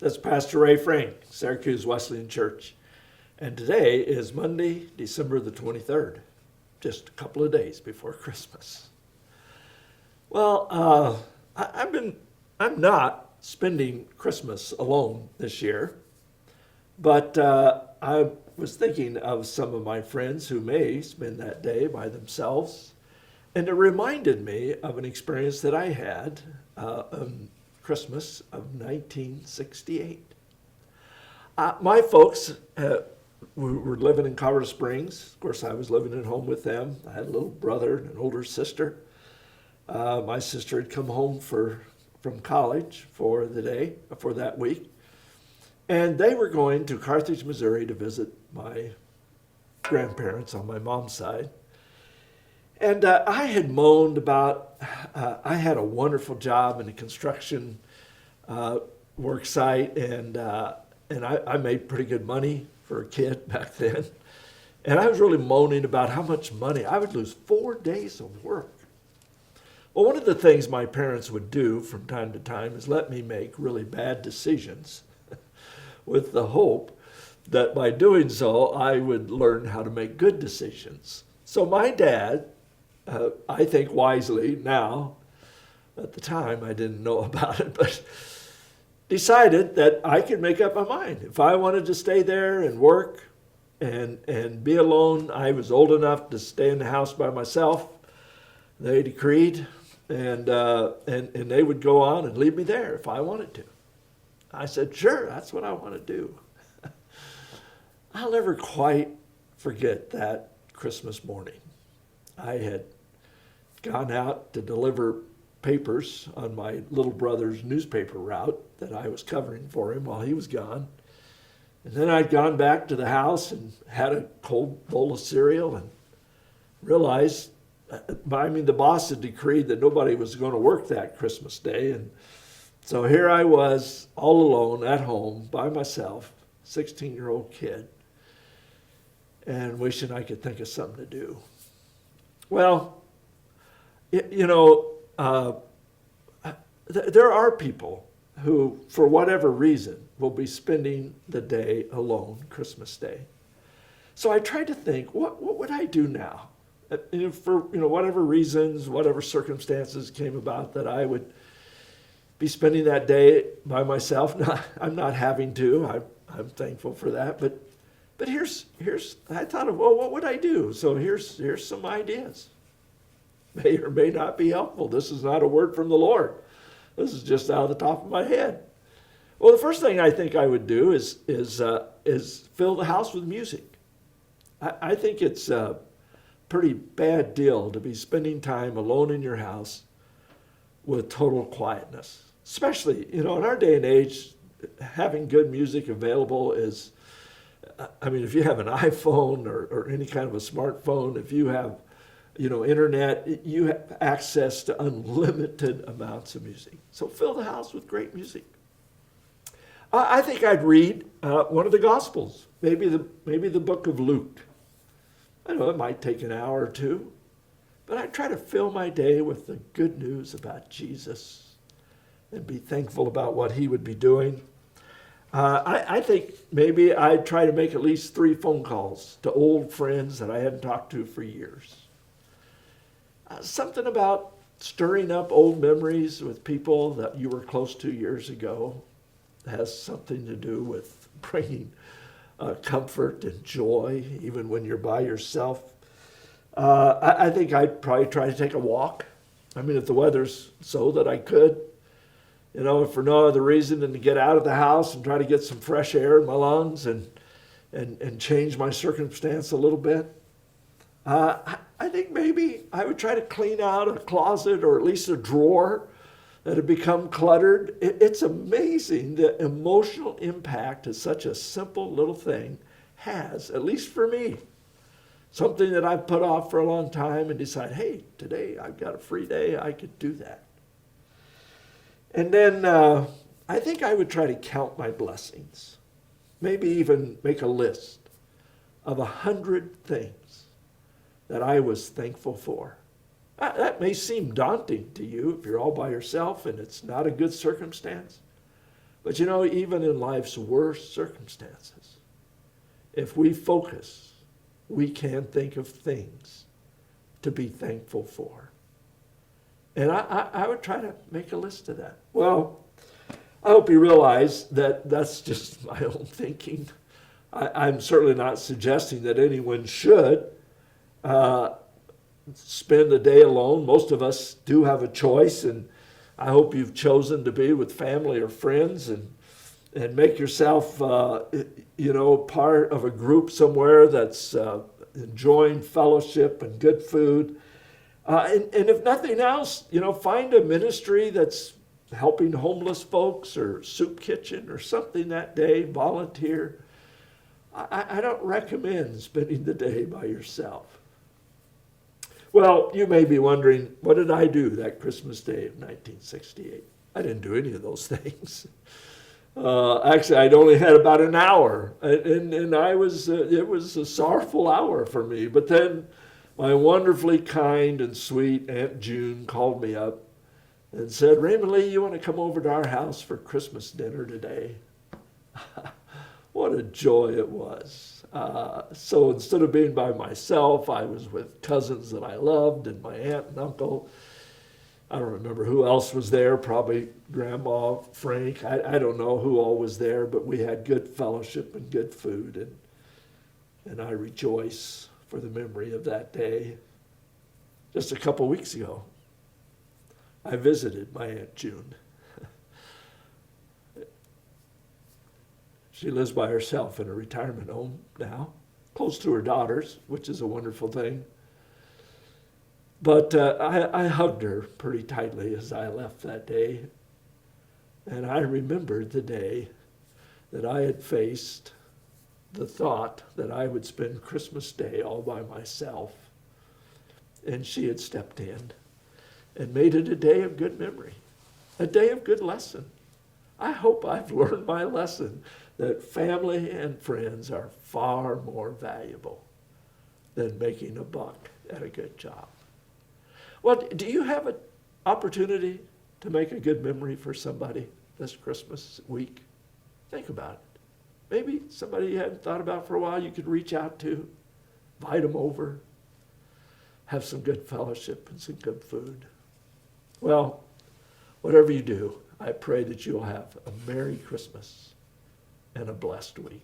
That's Pastor Ray Frank, Syracuse Wesleyan Church. And today is Monday, December the 23rd, just a couple of days before Christmas. Well, I'm not spending Christmas alone this year, but I was thinking of some of my friends who may spend that day by themselves, and it reminded me of an experience that I had on Christmas of 1968. My folks were living in Colorado Springs. Of course, I was living at home with them. I had a little brother and an older sister. My sister had come home from college for the day, for that week. And they were going to Carthage, Missouri to visit my grandparents on my mom's side. And I had moaned about, I had a wonderful job in a construction work site, and I made pretty good money for a kid back then. And I was really moaning about how much money I would lose 4 days of work. Well, one of the things my parents would do from time to time is let me make really bad decisions with the hope that by doing so, I would learn how to make good decisions. So my dad, I think wisely now, at the time I didn't know about it, but decided that I could make up my mind. If I wanted to stay there and work and be alone, I was old enough to stay in the house by myself. They decreed, and they would go on and leave me there if I wanted to. I said, sure, that's what I want to do. I'll never quite forget that Christmas morning. I had gone out to deliver papers on my little brother's newspaper route that I was covering for him while he was gone. And then I'd gone back to the house and had a cold bowl of cereal and realized, the boss had decreed that nobody was going to work that Christmas day. And so here I was all alone at home by myself, 16-year-old kid, and wishing I could think of something to do. Well, there are people who, for whatever reason, will be spending the day alone Christmas Day. So I tried to think, what would I do now? For whatever reasons, whatever circumstances came about that I would be spending that day by myself. I'm not having to. I'm thankful for that. But here's I thought of, well, what would I do? So here's some ideas. May or may not be helpful. This is not a word from the Lord. This is just out of the top of my head. Well, the first thing I think I would do is fill the house with music. I think it's a pretty bad deal to be spending time alone in your house with total quietness. Especially, in our day and age, having good music available is, if you have an iPhone or any kind of a smartphone, if you have internet, you have access to unlimited amounts of music. So fill the house with great music. I think I'd read one of the Gospels, maybe the book of Luke. I know it might take an hour or two, but I'd try to fill my day with the good news about Jesus and be thankful about what he would be doing. I think maybe I'd try to make at least 3 phone calls to old friends that I hadn't talked to for years. Something about stirring up old memories with people that you were close to years ago has something to do with bringing comfort and joy, even when you're by yourself. I think I'd probably try to take a walk. If the weather's so that I could, for no other reason than to get out of the house and try to get some fresh air in my lungs and change my circumstance a little bit. I think maybe I would try to clean out a closet or at least a drawer that had become cluttered. It's amazing the emotional impact that such a simple little thing has, at least for me. Something that I've put off for a long time and decide, hey, today I've got a free day, I could do that. And then I think I would try to count my blessings. Maybe even make a list of 100 things that I was thankful for. That may seem daunting to you if you're all by yourself and it's not a good circumstance. But you know, even in life's worst circumstances, if we focus, we can think of things to be thankful for. And I would try to make a list of that. Well, I hope you realize that that's just my own thinking. I'm certainly not suggesting that anyone should spend a day alone. Most of us do have a choice, and I hope you've chosen to be with family or friends and make yourself, part of a group somewhere that's enjoying fellowship and good food. And if nothing else, find a ministry that's helping homeless folks or soup kitchen or something that day, volunteer. I don't recommend spending the day by yourself. Well, you may be wondering, what did I do that Christmas Day of 1968? I didn't do any of those things. Actually, I'd only had about an hour, and it was a sorrowful hour for me. But then my wonderfully kind and sweet Aunt June called me up and said, Raymond Lee, you want to come over to our house for Christmas dinner today? What a joy it was. So instead of being by myself, I was with cousins that I loved and my aunt and uncle. I don't remember who else was there, probably Grandma, Frank. I don't know who all was there, but we had good fellowship and good food. And I rejoice for the memory of that day. Just a couple weeks ago, I visited my Aunt June. She lives by herself in a retirement home now, close to her daughters, which is a wonderful thing. But I hugged her pretty tightly as I left that day. And I remembered the day that I had faced the thought that I would spend Christmas Day all by myself. And she had stepped in and made it a day of good memory, a day of good lesson. I hope I've learned my lesson that family and friends are far more valuable than making a buck at a good job. Well, do you have an opportunity to make a good memory for somebody this Christmas week? Think about it. Maybe somebody you hadn't thought about for a while you could reach out to, invite them over, have some good fellowship and some good food. Well, whatever you do, I pray that you'll have a Merry Christmas and a blessed week.